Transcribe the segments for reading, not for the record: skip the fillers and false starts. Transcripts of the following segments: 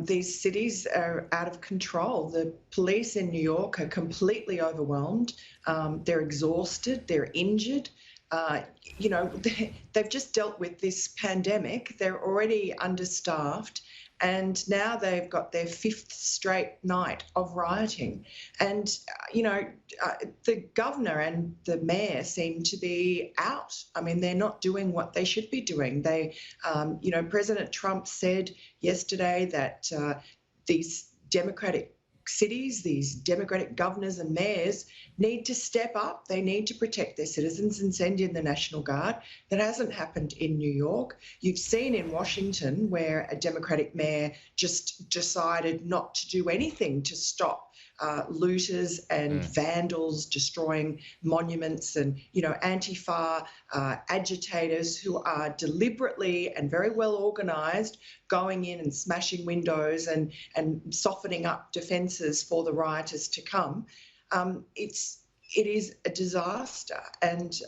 These cities are out of control. The police in New York are completely overwhelmed. They're exhausted. They're injured. They've just dealt with this pandemic. They're already understaffed. And now they've got their fifth straight night of rioting. And, the governor and the mayor seem to be out. I mean, they're not doing what they should be doing. President Trump said yesterday that these Democratic cities, these Democratic governors and mayors need to step up. They need to protect their citizens and send in the National Guard. That hasn't happened in New York. You've seen in Washington where a Democratic mayor just decided not to do anything to stop looters and vandals destroying monuments and, Antifa agitators who are deliberately and very well organised going in and smashing windows and softening up defences for the rioters to come. It is a disaster. And,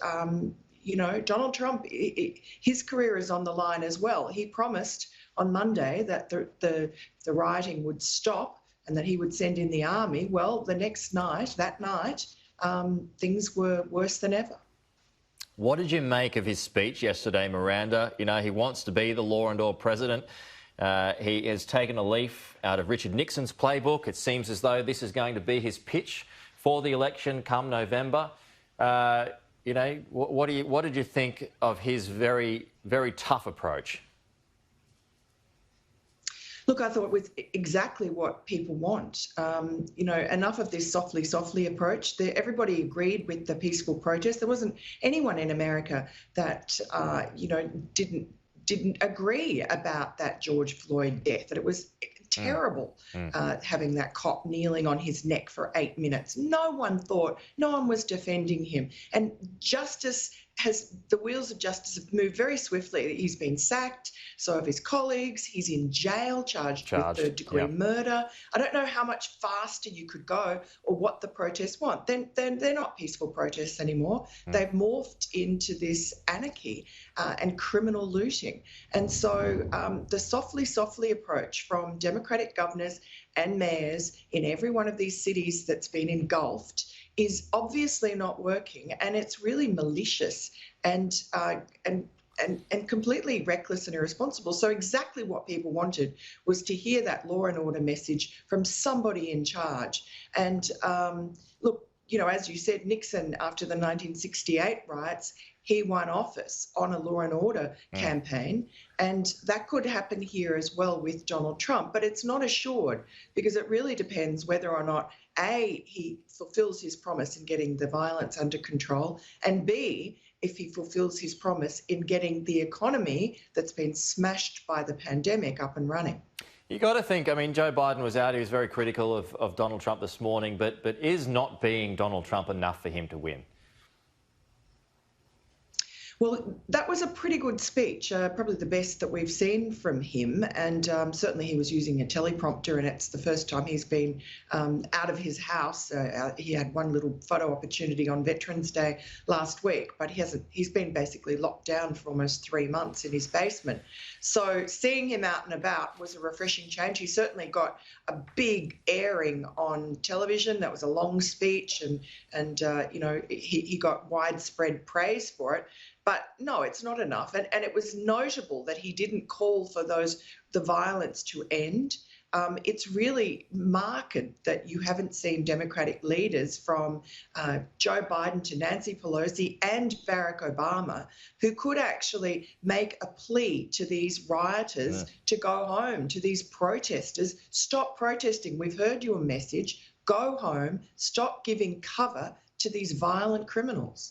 Donald Trump, his career is on the line as well. He promised on Monday that the rioting would stop and that he would send in the army. Well, that night, things were worse than ever. What did you make of his speech yesterday, Miranda? He wants to be the law and order president. He has taken a leaf out of Richard Nixon's playbook. It seems as though this is going to be his pitch for the election come November. What did you think of his very, very tough approach? Look, I thought it was exactly what people want. Enough of this softly approach. Everybody agreed with the peaceful protest. There wasn't anyone in America that, didn't agree about that George Floyd death, that it was terrible having that cop kneeling on his neck for 8 minutes. No one was defending him. And the wheels of justice have moved very swiftly. He's been sacked, so have his colleagues. He's in jail, charged with third-degree murder. I don't know how much faster you could go or what the protests want. Then they're not peaceful protests anymore. They've morphed into this anarchy and criminal looting. And so the softly approach from Democratic governors and mayors in every one of these cities that's been engulfed is obviously not working, and it's really malicious and completely reckless and irresponsible. So exactly what people wanted was to hear that law and order message from somebody in charge. And look, as you said, Nixon, after the 1968 riots, he won office on a law and order campaign. And that could happen here as well with Donald Trump. But it's not assured, because it really depends whether or not, A, he fulfills his promise in getting the violence under control, and B, if he fulfills his promise in getting the economy that's been smashed by the pandemic up and running. You got to think, Joe Biden was out, he was very critical of Donald Trump this morning, but is not being Donald Trump enough for him to win? Well, that was a pretty good speech, probably the best that we've seen from him. And certainly he was using a teleprompter, and it's the first time he's been out of his house. He had one little photo opportunity on Veterans Day last week, but he's been basically locked down for almost 3 months in his basement. So seeing him out and about was a refreshing change. He certainly got a big airing on television. That was a long speech, and he got widespread praise for it. But no, it's not enough. And it was notable that he didn't call for the violence to end. It's really marked that you haven't seen Democratic leaders from Joe Biden to Nancy Pelosi and Barack Obama who could actually make a plea to these rioters to go home, to these protesters. Stop protesting. We've heard your message. Go home. Stop giving cover to these violent criminals.